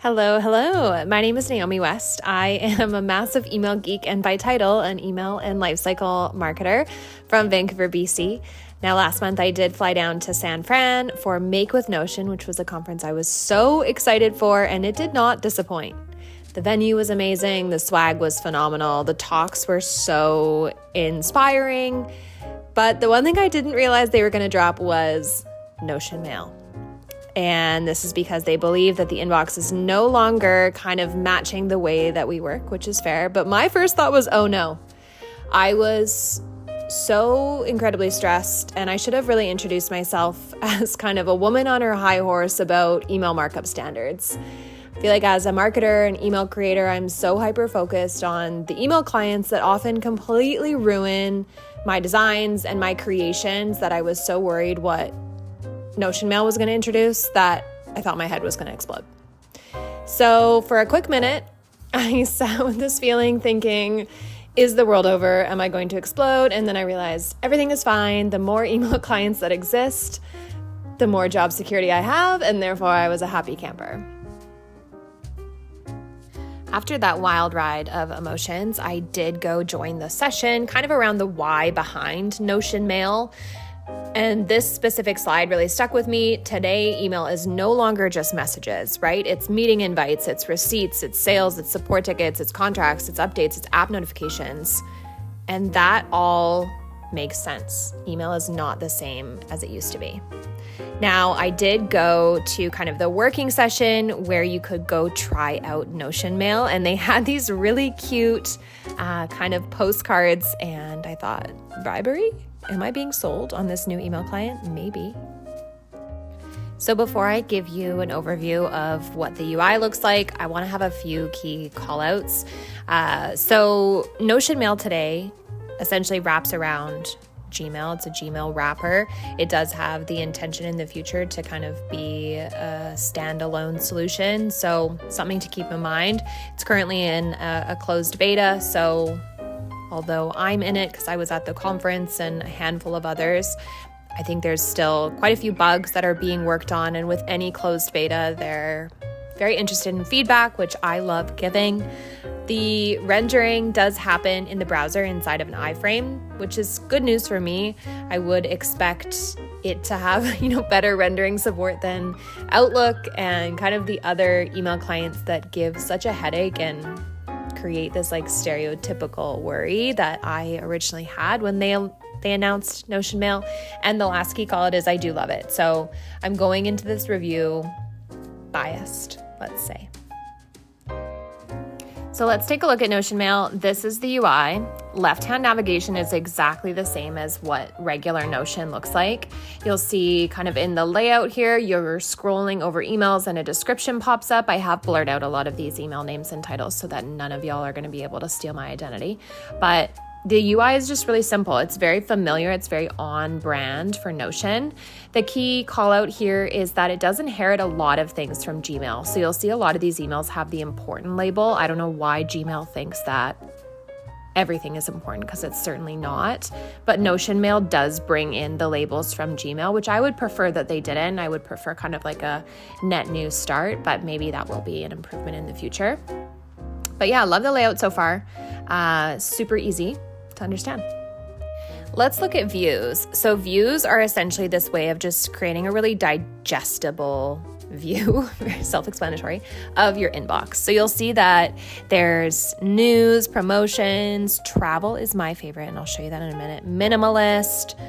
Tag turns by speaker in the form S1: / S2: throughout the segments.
S1: Hello, hello. My name is Naomi West. I am a massive email geek and by title, an email and lifecycle marketer from Vancouver, BC. Now, last month I did fly down to San Fran for Make with Notion, which was a conference I was so excited for, and it did not disappoint. The venue was amazing. The swag was phenomenal. The talks were so inspiring. But the one thing I didn't realize they were going to drop was Notion Mail. And this is because they believe that the inbox is no longer kind of matching the way that we work, which is fair. But my first thought was, oh no. I was so incredibly stressed, and I should have really introduced myself as kind of a woman on her high horse about email markup standards. I feel like as a marketer and email creator, I'm so hyper-focused on the email clients that often completely ruin my designs and my creations that I was so worried what Notion Mail was going to introduce that I thought my head was going to explode. So for a quick minute, I sat with this feeling thinking, is the world over? Am I going to explode? And then I realized everything is fine. The more email clients that exist, the more job security I have, and therefore I was a happy camper. After that wild ride of emotions, I did go join the session kind of around the why behind Notion Mail. And this specific slide really stuck with me. Today, email is no longer just messages, right? It's meeting invites, it's receipts, it's sales, it's support tickets, it's contracts, it's updates, it's app notifications. And that all makes sense. Email is not the same as it used to be. Now, I did go to kind of the working session where you could go try out Notion Mail, and they had these really cute kind of postcards, and I thought, bribery? Am I being sold on this new email client? Maybe. So before I give you an overview of what the UI looks like, I want to have a few key callouts. So Notion Mail today essentially wraps around Gmail. It's a Gmail wrapper. It does have the intention in the future to kind of be a standalone solution. So something to keep in mind. It's currently in a closed beta. So although I'm in it because I was at the conference and a handful of others, I think there's still quite a few bugs that are being worked on. And with any closed beta, they're very interested in feedback, which I love giving. The rendering does happen in the browser inside of an iframe, which is good news for me. I would expect it to have, better rendering support than Outlook and kind of the other email clients that give such a headache and create this like stereotypical worry that I originally had when they announced Notion Mail. And the last key call is I do love it. So I'm going into this review biased, let's say. So let's take a look at Notion Mail. This is the UI. Left-hand navigation is exactly the same as what regular Notion looks like. You'll see kind of in the layout here, you're scrolling over emails and a description pops up. I have blurred out a lot of these email names and titles so that none of y'all are going to be able to steal my identity. But the UI is just really simple. It's very familiar. It's very on brand for Notion. The key call out here is that it does inherit a lot of things from Gmail. So you'll see a lot of these emails have the important label. I don't know why Gmail thinks that everything is important because it's certainly not. But Notion Mail does bring in the labels from Gmail, which I would prefer that they didn't. I would prefer kind of like a net new start, but maybe that will be an improvement in the future. But yeah, love the layout so far. Super easy to understand. Let's look at views. So views are essentially this way of just creating a really digestible view, very self-explanatory, of your inbox. So you'll see that there's news, promotions, travel is my favorite, and I'll show you that in a minute, minimalist,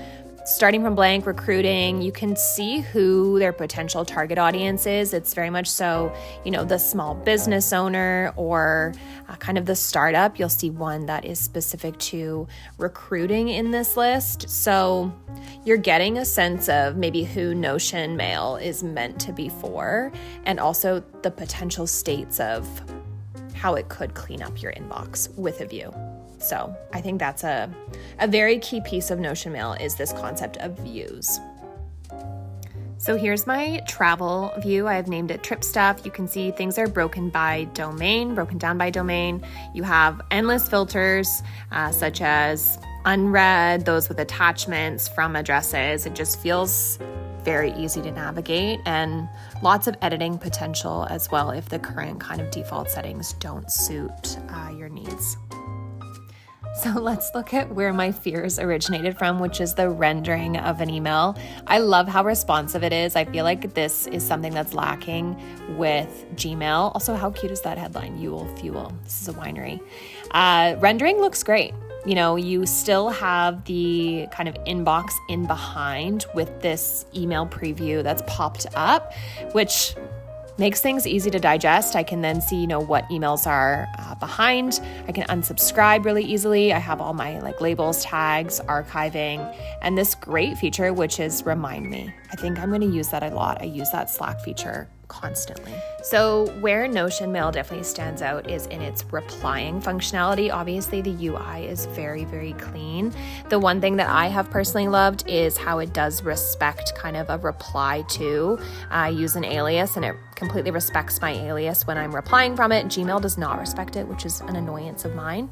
S1: starting from blank, recruiting. You can see who their potential target audience is. It's very much so, the small business owner or kind of the startup. You'll see one that is specific to recruiting in this list. So you're getting a sense of maybe who Notion Mail is meant to be for, and also the potential states of how it could clean up your inbox with a view. So I think that's a very key piece of Notion Mail is this concept of views. So here's my travel view. I have named it Trip Stuff. You can see things are broken down by domain. You have endless filters, such as unread, those with attachments from addresses. It just feels very easy to navigate and lots of editing potential as well if the current kind of default settings don't suit your needs. So let's look at where my fears originated from, which is the rendering of an email. I love how responsive it is. I feel like this is something that's lacking with Gmail. Also, how cute is that headline? Yule Fuel. This is a winery. Rendering looks great. You know, you still have the kind of inbox in behind with this email preview that's popped up, which makes things easy to digest. I can then see, you know, what emails are behind. I can unsubscribe really easily. I have all my like labels, tags, archiving, and this great feature, which is Remind Me. I think I'm going to use that a lot. I use that Slack feature constantly. So where Notion Mail definitely stands out is in its replying functionality. Obviously, the UI is very, very clean. The one thing that I have personally loved is how it does respect kind of a reply to. I use an alias and it completely respects my alias when I'm replying from it. Gmail does not respect it, which is an annoyance of mine.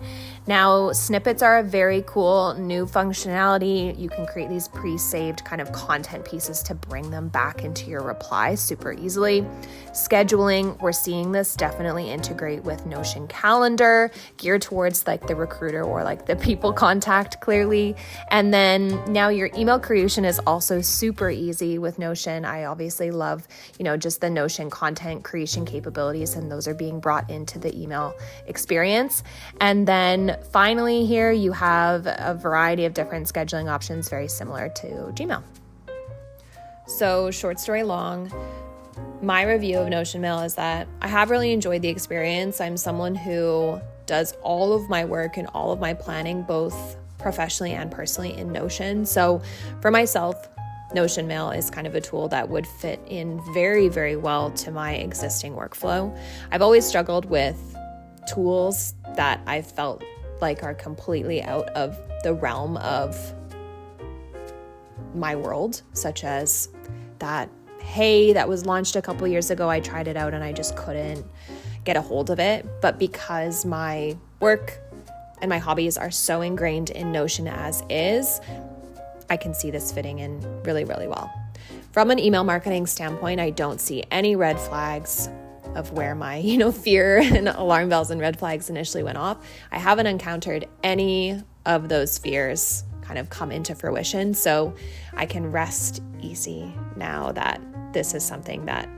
S1: Now, snippets are a very cool new functionality. You can create these pre-saved kind of content pieces to bring them back into your reply super easily. Scheduling, we're seeing this definitely integrate with Notion Calendar, geared towards like the recruiter or like the people contact clearly. And then now your email creation is also super easy with Notion. I obviously love, you know, just the Notion content creation capabilities, and those are being brought into the email experience. And then finally here you have a variety of different scheduling options, very similar to Gmail. So short story long, my review of Notion Mail is that I have really enjoyed the experience. I'm someone who does all of my work and all of my planning, both professionally and personally, in Notion. So for myself, Notion Mail is kind of a tool that would fit in very, very well to my existing workflow. I've always struggled with tools that I felt like are completely out of the realm of my world, such as that Hey that was launched a couple years ago. I tried it out and I just couldn't get a hold of it. But because my work and my hobbies are so ingrained in Notion as is, I can see this fitting in really, really well. From an email marketing standpoint, I don't see any red flags of where my, fear and alarm bells and red flags initially went off. I haven't encountered any of those fears kind of come into fruition. So I can rest easy now that this is something that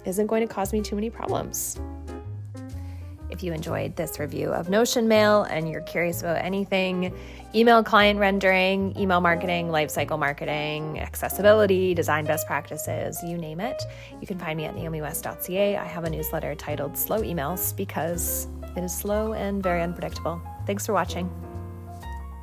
S1: isn't going to cause me too many problems. If you enjoyed this review of Notion Mail and you're curious about anything email client rendering, email marketing, lifecycle marketing, accessibility, design best practices, you name it, you can find me at naomiwest.ca. I have a newsletter titled Slow Emails because it is slow and very unpredictable. Thanks for watching.